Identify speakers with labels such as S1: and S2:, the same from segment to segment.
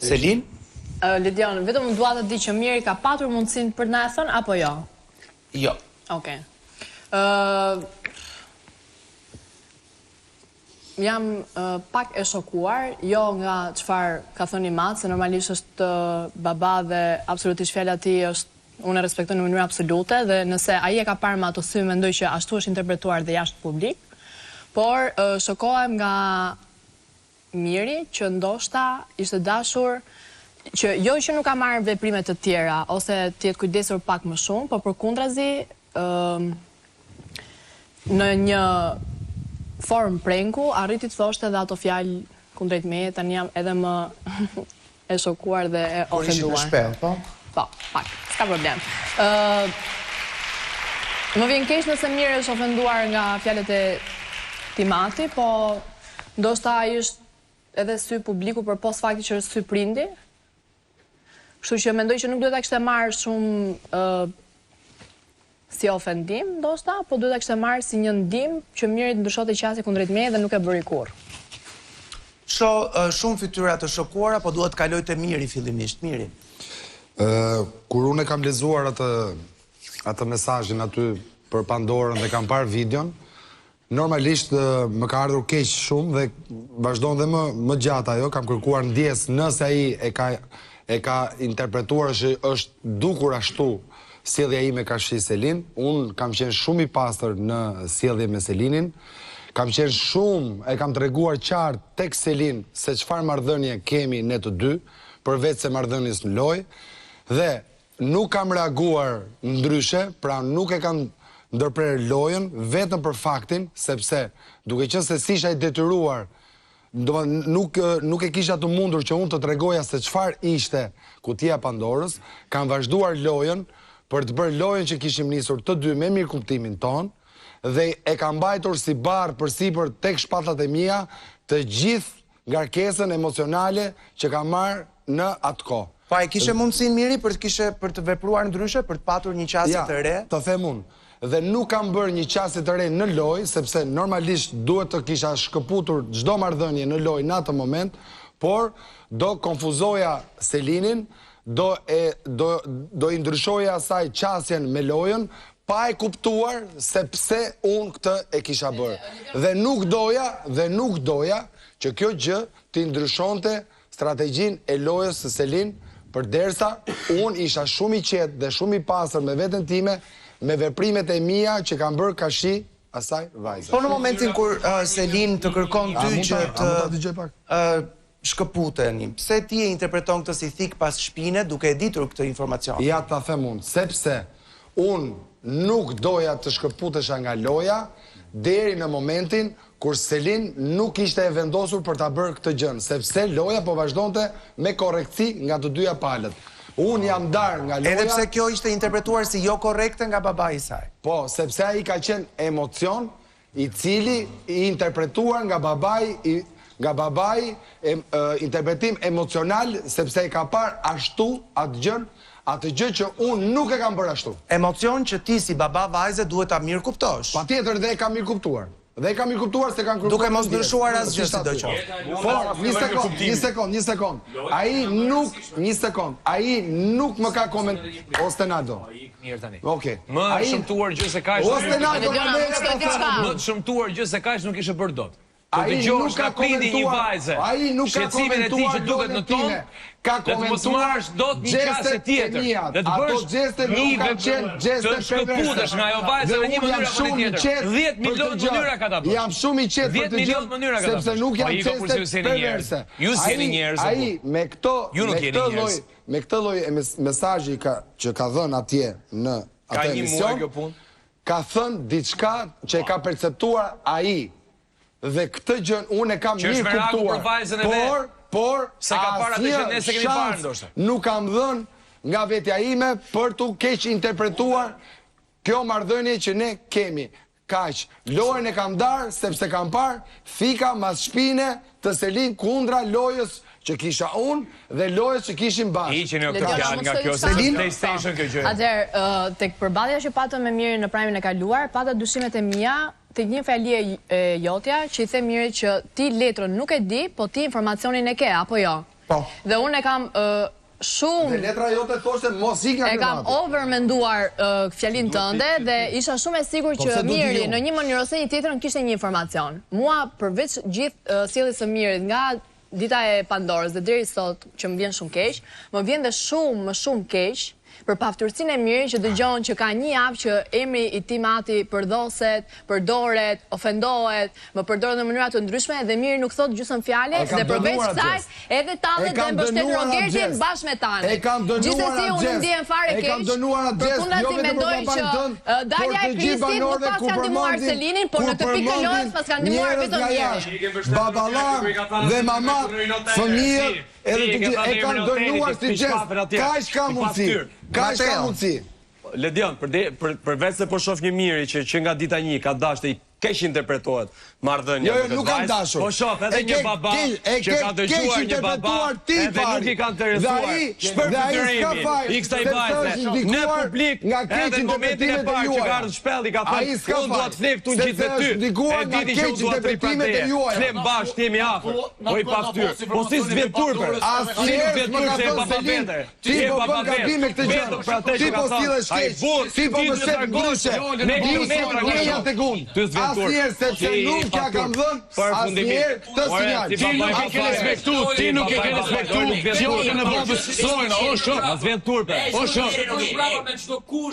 S1: Selin?
S2: Lidion, vetëm më dua të di që Miri ka patur mundësinë për na e thënë apo jo?
S1: Jo.
S2: Okej. Jam pak e shokuar, jo nga çfarë ka thënë Mat, se normalisht është baba dhe absolutisht fjala e tij është unë e respektoj në mënyrë absolute dhe nëse ai e ka parë me ato sy mendoj që ashtu është interpretuar dhe jashtë publik. Por shokohem nga Miri që ndoshta ishte dashur që jo që nuk ka marrë veprime të tjera ose të jetë kujdesur pak më shumë, por përkundrazi në një formë prenku arriti të thoshte edhe ato fjalë kundrejt meje, tani jam edhe më e shokuar dhe e ofenduar.
S1: Por ishit në shpellë, po?
S2: Po, pak, s'ka problem. Më vjen keq nëse Miri është ofenduar nga fjalët e Timati, po ndoshta ai është edhe sy publiku për pos fakti që është sy prindi. Kështu që mendoj që nuk duhet ta kishte marrë shumë si ofendim, ndoshta, po duhet ta kishte marrë si një ndim që Miri ndryshonte qasje kundrejt meje dhe nuk e bëri kurrë.
S1: Shumë fytyra të shokuara, po duhet kaloj te Miri fillimisht. Miri.
S3: Kur unë e kam lexuar atë mesazhin aty për Pandorën dhe kam parë videon, normalisht më ka ardhur keq shumë dhe vazhdon dhe më gjatë ajo, kam kërkuar ndjes nëse ai e ka interpretuar që është dukur ashtu sjellja ime ka shi Selin. Unë kam qenë shumë i pastër në sjellje me Selinin, kam qenë shumë, e kam treguar qartë tek Selin se çfarë marrëdhënie kemi ne të dy, përveç se marrëdhënies në lojë, dhe nuk kam reaguar ndryshe, pra nuk e kam ndërprer lojën vetëm për faktin sepse duke qenë se si isha i detyruar, nuk e kisha të mundur që unë të tregoja se çfarë ishte kutia Pandorës, kam vazhduar lojën për të bërë lojën që kishim nisur të dy me mirëkuptimin ton dhe e kam mbajtur si barë përsipër tek shpatat e mia të gjithë ngarkesën emocionale që kam marrë në atë kohë.
S1: Pa e kishe mundësinë Miri për të vepruar ndryshe, për të patur një qasje të re?
S3: Ja, të them unë. Dhe nuk kam bërë një qasje të re në lojë, sepse normalisht duhet të kisha shkëputur çdo marrëdhënie në lojë në atë moment, por do konfuzoja Selinin, do i ndryshoja asaj qasjen me lojën, pa e kuptuar se pse unë këtë e kisha bërë. Dhe nuk doja që kjo gjë t'i ndryshonte strategjinë e lojës së Selin, përderisa unë isha shumë i qetë dhe shumë i pastër me veten time, me veprimet e mia që kam bërë kashi asaj vajze.
S1: Po në momentin kur Selin të kërkon ty që të shkëputeni, pse ti e interpreton këtë si thik pas shpine duke e ditur këtë informacion?
S3: Ja ta them unë, sepse unë nuk doja të shkëputesha nga loja deri në momentin kur Selin nuk ishte e vendosur për ta bërë këtë gjën, sepse loja po vazhdonte me korrektësi nga të dyja palët. Unë jam darë nga loja...
S1: Edhe pse kjo ishte interpretuar si jo korrekte nga baba i saj.
S3: Po, sepse ai ka qenë emocion i cili i interpretuar nga babai interpretim emocional, sepse i ka parë ashtu atë gjë që unë nuk e kam bërë ashtu.
S1: Emocion që ti si baba vajze duhet ta mirë kuptosh.
S3: Patjetër dhe e kam mirë kuptuar. Dhe e kam mirë kuptuar se kanë kërkuar.
S1: Duke mos ndryshuar asgjë sidoqoftë.
S3: Po, një sekond. Ai nuk më ka komentuar Ostenado.
S4: Mirë tani.
S3: Okej.
S4: Më shëmtuar gjë se kaq.
S3: Ostenado
S4: më shëmtuar gjë se kaq nuk ishe bërë dot.
S3: Ai nuk ka komentuar. Ai nuk ka komentuar
S4: që duket në tonë.
S3: Ka
S4: komentuar. Dhe të mos marrësh dot një qasje tjetër. Dhe të bësh
S3: nuk kanë qenë gjeste
S4: shkëputesh nga ajo vajze në një mënyrë apo në tjetër. 10 milion mënyra ka ta bërë.
S3: Jam shumë i qetë për të gjë, sepse nuk janë gjeste perverse.
S4: Ju sjellni njerëz.
S3: Ai me këtë lloj mesazhi që ka dhënë atje në atë emision, ka thënë diçka që e ka perceptuar ai. Dhe këtë gjën unë e kam mirë kuptuar, por
S4: se ka para të që ne se kemi parë ndoshta.
S3: Nuk kam dhënë nga vetja ime për të keq interpretuar kjo marrëdhënie që ne kemi. Kaq, lojën e kam darë sepse kam parë fika mas shpine të Selin kundra lojës që kisha unë dhe lojës që kishim bashkë.
S4: Hiqeni o këtë fjalë nga kjo PlayStation kjo gjë.
S2: Atëherë, tek përballja që patëm me Mirin në prajmin e kaluar, pata dyshimet e mia tek një fjali e jotja që i the Mirit që ti letrën nuk e di, po ti informacionin e ke, apo jo? Dhe unë e kam shumë...
S3: Dhe letra jote thoshte mos ik nga
S2: E kam overmenduar fjalin tënde dhe isha shumë e sigurt që Miri në një mënyrë ose një tjetër kishte një informacion. Mua përveç gjithë sjelljes së Mirit nga dita e Pandorës dhe deri sot që më vjen shumë keq, më vjen dhe më shumë keq për paftyrsinë e Mirit që dëgjon që ka një javë që emri i tij Mati përdoset, përdoret, ofendohet, më përdoret në mënyra të ndryshme dhe Miri nuk thot gjysmë fjalë dhe përveç kësaj edhe tallet dhe mbështet Rogertin bashkë me Tanë. Gjithsesi unë ndjen fare keq. Përkundazi mendoj që Dalja e Kristit nuk pas ka ndihmuar Selinin, por në këtë pikë lojës pas ka ndihmuar vetëm Miri.
S3: Baballar dhe mamat, fëmijët edhe të gjithë e kanë dënuar si gjest. Kaq ka mundësi.
S5: Ledion, përveç se po shoh një Miri që nga dita 1 ka dashur të keq interpretohet marrëdhënia.
S3: Jo, nuk kam dashur.
S5: Po shoh edhe një baba që ka dëgjuar një baba edhe nuk i kanë interesuar. Shpërfytyrimi i kësaj vajze në publik edhe në momentin e parë që ka ardhur shpelli ka thënë unë dua të flej këtu gjithë me ty. E diti që unë dua të riprandej. Flem bashkë jemi afër. Po i paftyr. Po si s'vjen turpër. Si nuk vjen turpë se e baba vete.
S3: Ti po bën gabim me këtë gjë. Ti po sillesh keq. Ti po më shet ndryshe.
S5: Me kilometra
S3: tek unë. Asnjëherë sepse nuk ja kam dhënë asnjëherë të sinjal.
S5: Ti nuk e ke respektuar fjalën e babës Sojna, o shoh. As vjen turpe. O shoh.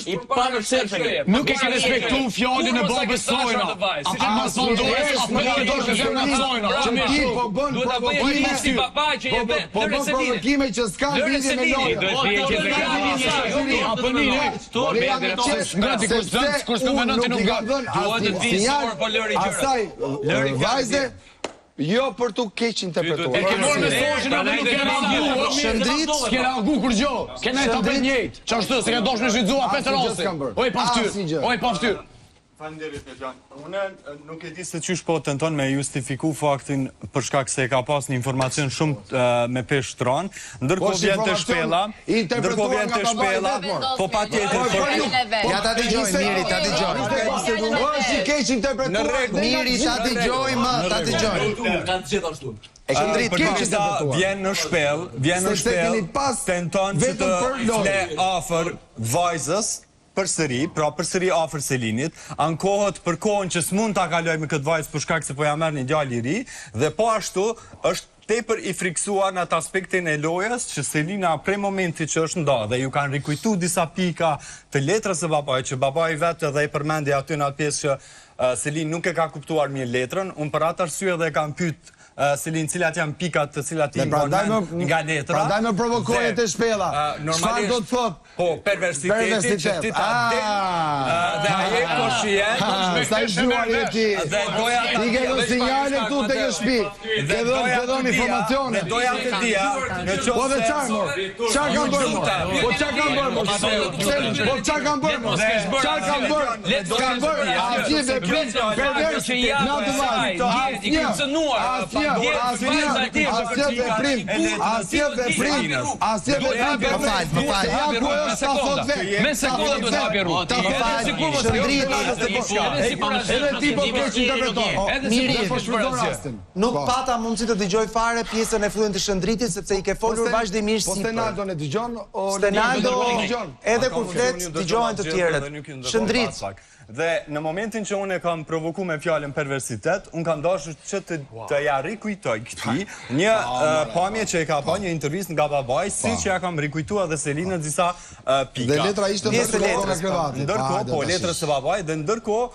S5: I panë çelfë. Nuk e ke respektuar fjalën e babës Sojna. Atë mos mundohesh as më ke dorë të na Sojna.
S3: Ti po bën provokime
S4: si baba që je vetë.
S3: Po bën provokime që s'ka lidhje me lojën.
S5: Apo
S3: asaj vajze jo për tu keq interpretuar.
S5: E ke marrë mesazhin apo nuk e ke
S3: Shëndrit,
S5: s'ke reagu kur gjë. Kena ta bën njëjtë. Ç'është se ke dashur me shfrytzuar pesë raste. Oj paftyr. Oj paftyr.
S6: Faleminderit Pejan. Unë nuk e di se çysh po tenton me justifiku faktin për shkak se ka pas një informacion shumë me peshë tron, ndërkohë vjen te shpella, po patjetër.
S1: Ja ta dëgjoj Miri, ta dëgjoj.
S3: Është i keq interpretuar.
S1: Miri, ta dëgjoj më, ta dëgjoj.
S6: Kanë gjithashtu.
S3: Vjen
S6: në shpellë,
S3: tenton
S6: që të fle afër vajzës përsëri, pra përsëri afër Selinit, ankohet për kohën që s'mund ta kaloj me këtë vajzë për shkak se po ja merr një djalë i ri, dhe po ashtu është tepër i friksuar në atë aspektin e lojës që Selina prej momentit që është nda dhe ju kanë rikujtu disa pika të letrës së babait, që babai vetë dhe i përmendi aty në atë pjesë që Selin nuk e ka kuptuar mirë letrën, unë për atë arsye dhe kam pyet Selin cilat janë pikat të cilat i imponon nga letra.
S3: Prandaj më provokoje te shpella. Çfarë do të thot?
S6: Po, perversiteti që ti ta dhe ajo koshien,
S3: sa i zgjuar je ti. Ti ke dhënë sinjale këtu te kjo shtëpi. Ke dhënë informacione.
S6: Doja të dija, në qoftë.
S3: Po dhe çfarë kanë bërë? Po çfarë kanë bërë? Po çfarë kanë bërë? Çfarë kanë bërë? Kanë bërë asgjë veprim pervers në atë vajzë.
S4: I kanë cënuar. Me sekundë do të hapi rrugë.
S1: Nuk pata mundësi të dëgjoj fare pjesën e fundit të Shëndritit sepse i ke folur vazhdimisht
S3: sipër. Po Stenaldo e dëgjon?
S1: Stenaldo edhe kur flet dëgjojnë të tjerët. Shëndrit.
S6: Dhe në momentin që unë e kam provoku me fjalën perversitet, unë kam dashur që të ja rikujtoj këtij një pamje që e ka pa një intervistë nga babai, siç ja kam rikujtuar edhe Selinës disa pika.
S3: Dhe letra ishte
S1: pjesë e letrës.
S6: Ndërkohë, po letrës së babait dhe ndërkohë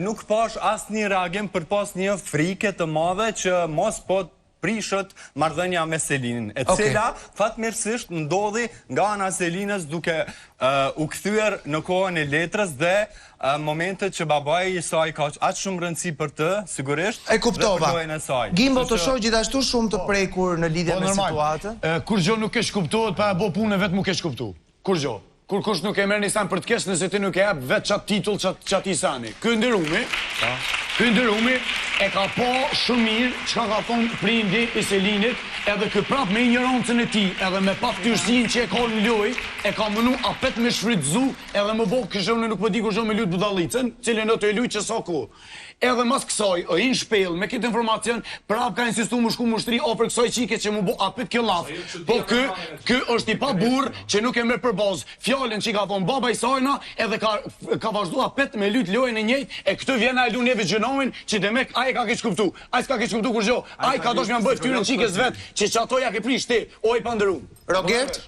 S6: nuk pash asnjë reagim për pas një frike të madhe që mos po prishët marrëdhënia me Selinin, e cila fatmirësisht ndodhi nga ana e Selinës duke u kthyer në kohën e letrës dhe momentet që babai i saj ka aq shumë rëndësi për të, sigurisht.
S1: E kuptova. Gimbo të shoh gjithashtu shumë të prekur në lidhje me situatën.
S5: Kur gjë nuk kesh kuptohet pa e bë punën vetëm u kesh kuptuar. Kur gjë.
S7: kur kush nuk e merr një san për të kesh nëse ti nuk e jap vetë çat titull çat i sani. Ky ndërumi e ka po shumë mirë çka ka thonë prindi i Selinit, edhe ky prap me ignorancën e tij, edhe me paftyrsinë që e ka në lojë, e ka mënu apet me shfrytzu, edhe më vonë kishën nuk po di kur me lut budallicën, cilën do të luaj çesa ku. Edhe mas kësaj, o in shpell, me këtë informacion, prap ka insistu më shku më shtri ofër kësaj qike që më bo apet kjo laf. Po ky është i pa burr që nuk e merr për bazë fjalën që ka thonë baba i sajna, edhe ka vazhdu apet me lut lojën e njëjtë, e këtë vjen ai luneve gjenomin që demek ai ka keq kuptu. Ai s'ka keq kuptu kur gjë. Ai ka dosh më bëj fytyrën çikës vet, që çato ja ke prish ti, o i pandërum.
S1: Robert,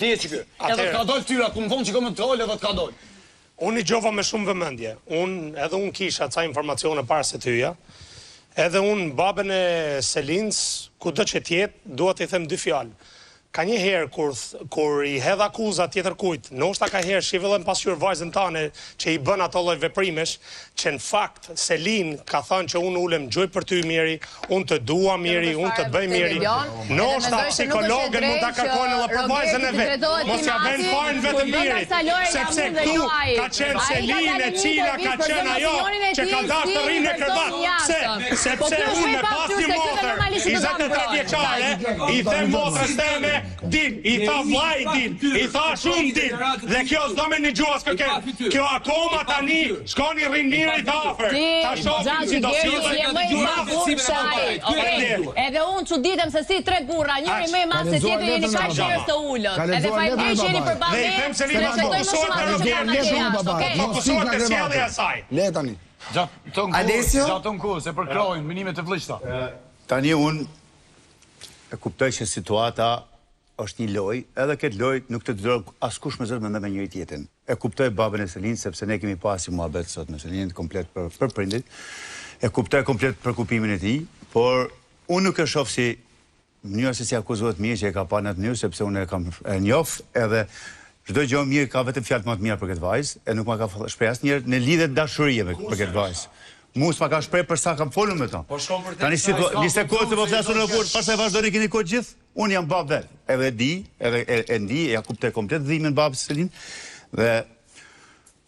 S7: ti e çike. Edhe ka dal fytyra, ku më vonë që ka më troll edhe ka dal.
S8: Unë i gjova me shumë vëmendje. Edhe unë kisha ca informacione para se tyja. Edhe unë babën e Selins, ku do që tjetë, duhet i them dy fjalë. Ka një herë kur i hedh akuza tjetër kujt, ndoshta ka herë shivëllën pasqyr vajzën tane që i bën ato lloj veprimesh, që në fakt Selin ka thënë që unë ulem gjoj për ty miri, unë të dua miri, unë të bëj miri. Ndoshta psikologën mund ta kërkojnë edhe për vajzën e vet. Mos ja bën fajin vetëm mirit. Sepse këtu ka qenë Selin e cila ka qenë ajo që ka dashur të rrinë në krevat. Sepse unë me pas një motër 23 vjeçare, i them motrës teme din, i tha vlaj din, i tha shumë din, dhe kjo s'do me një gjuas kërken. Kjo akoma tani shkoni rinjëri të afer. Ta shokim si do
S9: edhe unë që ditëm se si tre burra, njëri me masë se tjetër jeni ka shirës të ullët. Edhe fajtëri që jeni për babet, se respektojnë më shumë atë që kam në qenë.
S8: Po pësot e sjellja e saj.
S3: Le tani.
S7: Gjatë në kohë, se përkrojnë, mënimet e vlishta.
S10: Tani unë e kuptoj që situata është një loj, edhe këtë loj nuk të dërë askush me zërë me njëri tjetën. E kuptoj babën e Selin, sepse ne kemi pasi muhabet sot me Selin, komplet për prindit. E kuptoj komplet përkupimin e ti, por unë nuk e shoh si mënyrë se si akuzohet mirë që e ka pa në të mënyrë, sepse unë e kam njoh, edhe çdo gjë mirë ka vetëm fjalë më të mira për këtë vajzë, e nuk ma ka shpreh asnjëherë në lidhje dashurie për këtë vajzë. Mu s'ma ka shpreh për sa kam folur me ta. Tani një sekondë po flasun në fund, pastaj vazhdoni keni kohë gjithë. Unë jam bab vet, edhe di, edhe ndi, ja kuptoj komplet dhimbjen babës së Selin. Dhe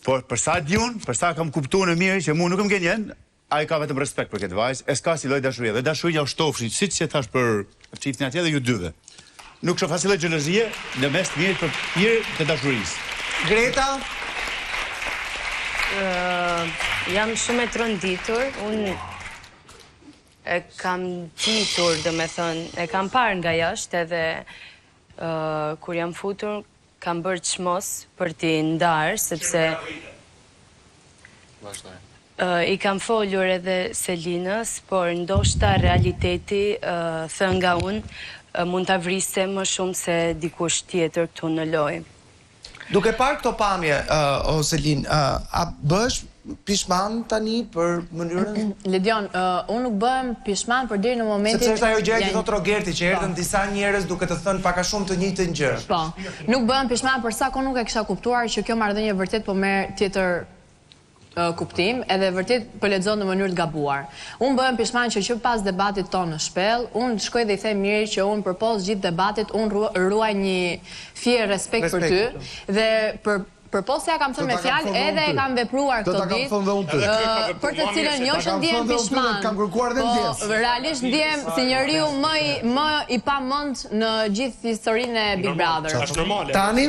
S10: por për sa di unë, për sa kam kuptuar në mirë që mu nuk më gënjen, ai ka vetëm respekt për këtë vajzë, e s'ka si lloj dashurie. Dhe dashuria u shtofshi, siç e thash për çiftin atje dhe ju dyve. Nuk shoh asnjë xhelozie në mes të mirë për mirë të dashurisë.
S1: Greta?
S11: Jam shumë e tronditur, unë e kam ditur, dhe me thënë, e kam parë nga jashtë edhe kur jam futur, kam bërë çmos për t'i ndarë, sepse i kam folur edhe Selinës, por ndoshta realiteti, thënë nga unë, mund t'a vriste më shumë se dikush tjetër këtu në lojë.
S1: Duke parë këto pamje, o Selin, a bësh pishman tani për mënyrën?
S2: Ledion, unë nuk bëhem pishman për deri në momentin...
S1: Sepse është ajo gjëja që thot Rogerti, që erdhën disa njerëz duke të thënë pak a shumë të njëjtën gjë.
S2: Po, nuk bëhem pishman për sa kohë nuk e kisha kuptuar që kjo marrëdhënie vërtet po merr tjetër kuptim, edhe vërtet po lexon në mënyrë të gabuar. Unë bëhem pishman që pas debatit tonë në shpellë, unë shkoj dhe i them mirë që unë përpos gjithë debatit, unë ruaj një fije respekt për ty, dhe përpos se ja kam thënë me fjalë, edhe e kam vepruar këto ditë, për të cilën jo që ndjem pishman, po realisht ndjem si njeriu më i pamend në gjithë historinë e Big Brother.
S8: Është normale.
S1: Tani?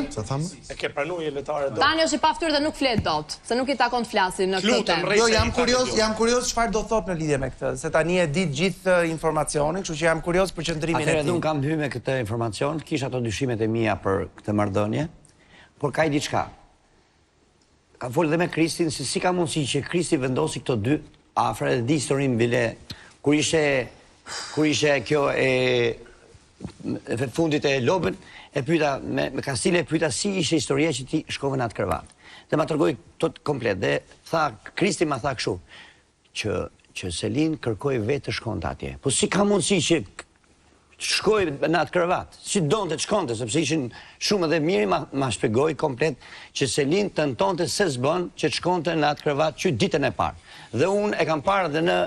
S8: E ke pranuar letare dot.
S2: Tani është i paftyr dhe nuk flet dot, se nuk i takon të flasi në këtë temë.
S1: Jo, jam kurios çfarë do thot në lidhje me këtë, se tani e di gjithë informacionin, kështu që jam kurios për qëndrimin e tij.
S12: Unë kam hyrë me këtë informacion, kisha ato dyshimet e mia për këtë marrëdhënie, por ka diçka. Ka folë dhe me Kristin, se si ka mundësi që Kristi vendosi këto dy afra dhe di historinë bile, kur ishe kjo e fundit e lobën, e pyeta, me Kastile e pyeta si ishe historia që ti shkove në atë krevat. Dhe ma tërgoj tot komplet, dhe tha, Kristi ma tha kështu, që Selin kërkoj vetë të shkonte atje. Po si ka mundësi që shkoj në atë krevat, si donte të shkonte, sepse ishin shumë dhe miri ma shpjegoi komplet që Selin tentonte se s'bën që të shkonte në atë krevat që ditën e parë. Dhe unë e kam parë dhe në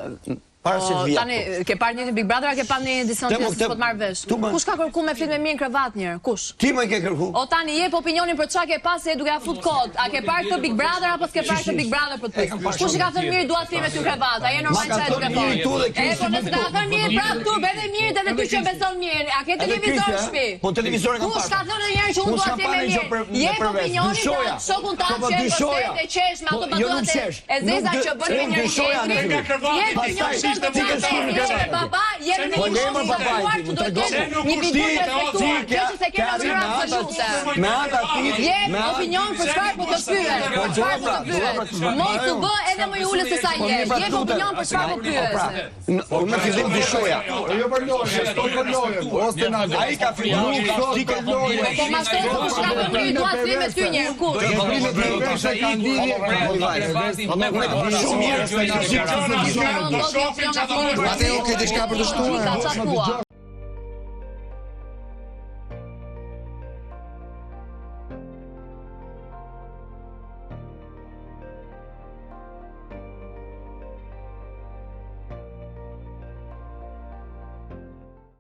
S2: Tani, ke parë një Big Brother, a ke parë një edicion të po të marrë vesh? Kush ka kërku me flit me mirë në krevat njërë? Kush?
S12: Ti më ke kërku?
S2: O tani, jep opinionin për qa ke pas e duke a fut kod. A ke parë këtë Big Brother, apo s'ke parë këtë Big Brother për të pës? Kush i ka thënë mirë, dua të flit me ty në krevat? A je normal që e duke thonë? E, po nëse ka thënë mirë, pra këtu, bede mirë dhe ty që beson mirë. A ke televizor në shpi?
S12: Po televizor e kam
S2: Kush ka thënë njërë që unë dua të flit me mirë? Jep opinionin pra shokun ta që e vërtet e qesh me ato batuat e zeza që bën me njëri tjetrin. Baba, jemi në një shumë të të dojtë një vidur respektuar, që se kena në rrë absolute.
S12: Me ata ti,
S2: Jem opinion për çfarë po të pyet. Mos të bë edhe më i ulës se sa je. Jem opinion për çfarë po pyet.
S12: Unë në fillim dyshoja.
S3: Jo për lojë, s'po për lojë. Ose na
S12: ai ka filluar, ti ke lojë.
S2: Po ma sot kush ka vënë ty dua të me ty një kush.
S1: Mateo, ke diçka për të shtuar?